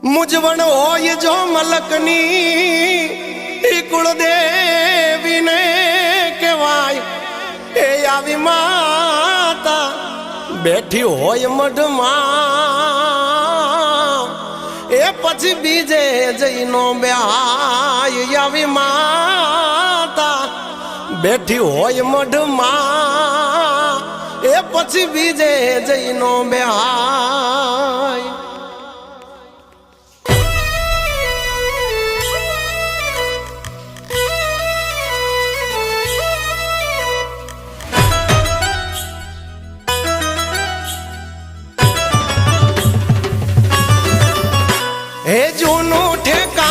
मुझवण होय जो मलकनी कुलदेवी ने कहवाय ए आवी माता बैठी होय मढमा ए पछी बीजे जईनो ब्याय आवी माता बैठी होय मढमा ए पछी बीजे जईनो ब्याय। हे जूनू ठेका